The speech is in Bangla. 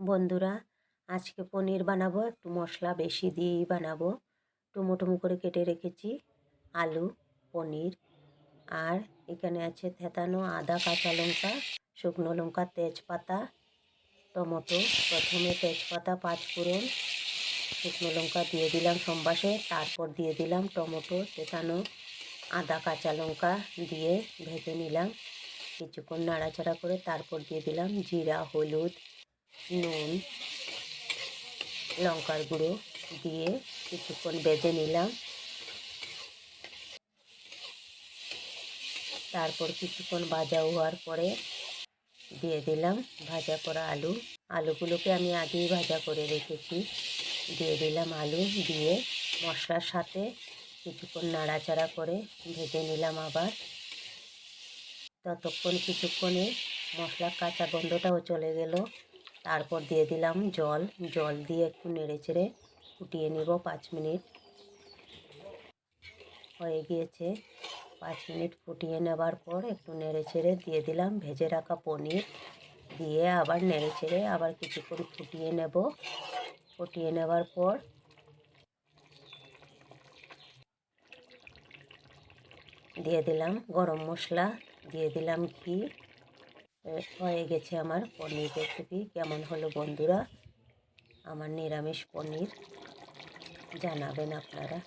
বন্ধুরা, আজকে পনির বানাবো। একটু মশলা বেশি দিয়েই বানাবো। টুমো করে কেটে রেখেছি আলু, পনির, আর এখানে আছে থেতানো আদা, কাঁচা লঙ্কা, শুকনো লঙ্কা, তেজপাতা, টমেটো। প্রথমে তেজপাতা, পাঁচফোড়ন, শুকনো লঙ্কা দিয়ে দিলাম সম্বাসে, তারপর দিয়ে দিলাম টমেটো, থেতানো আদা, কাঁচা লঙ্কা দিয়ে ভেজে নিলাম কিছুক্ষণ নাড়াচাড়া করে। তারপর দিয়ে দিলাম জিরা, হলুদ, নুন, লঙ্কার গুঁড়ো দিয়ে কিছুক্ষণ ভেজে নিলাম। তারপর কিছুক্ষণ ভাজা হওয়ার পরে দিয়ে দিলাম ভাজা করা আলুগুলোকে আমি আগেই ভাজা করে রেখেছি। দিয়ে দিলাম আলু, দিয়ে মশলার সাথে কিছুক্ষণ নাড়াচাড়া করে ভেজে নিলাম আবার। ততক্ষণ কিছুক্ষণে মশলার কাঁচা গন্ধটাও চলে গেল। তারপর দিয়ে দিলাম জল দিয়ে একটু নেড়েচেড়ে ফুটিয়ে নেব 5 মিনিট। হয়ে গিয়েছে। 5 মিনিট ফুটিয়ে নেবার পর একটু নেড়েচেড়ে দিয়ে দিলাম ভেজে রাখা পনির, দিয়ে আবার নেড়েচেড়ে আবার কিছুক্ষণ ফুটিয়ে নেব। ফুটিয়ে নেবার পর দিয়ে দিলাম গরম মশলা, দিয়ে দিলাম ঘি। হয়ে গেছে আমার পনির রেসিপি। কেমন হলো বন্ধুরা আমার নিরামিষ পনির, জানাবেন আপনারা।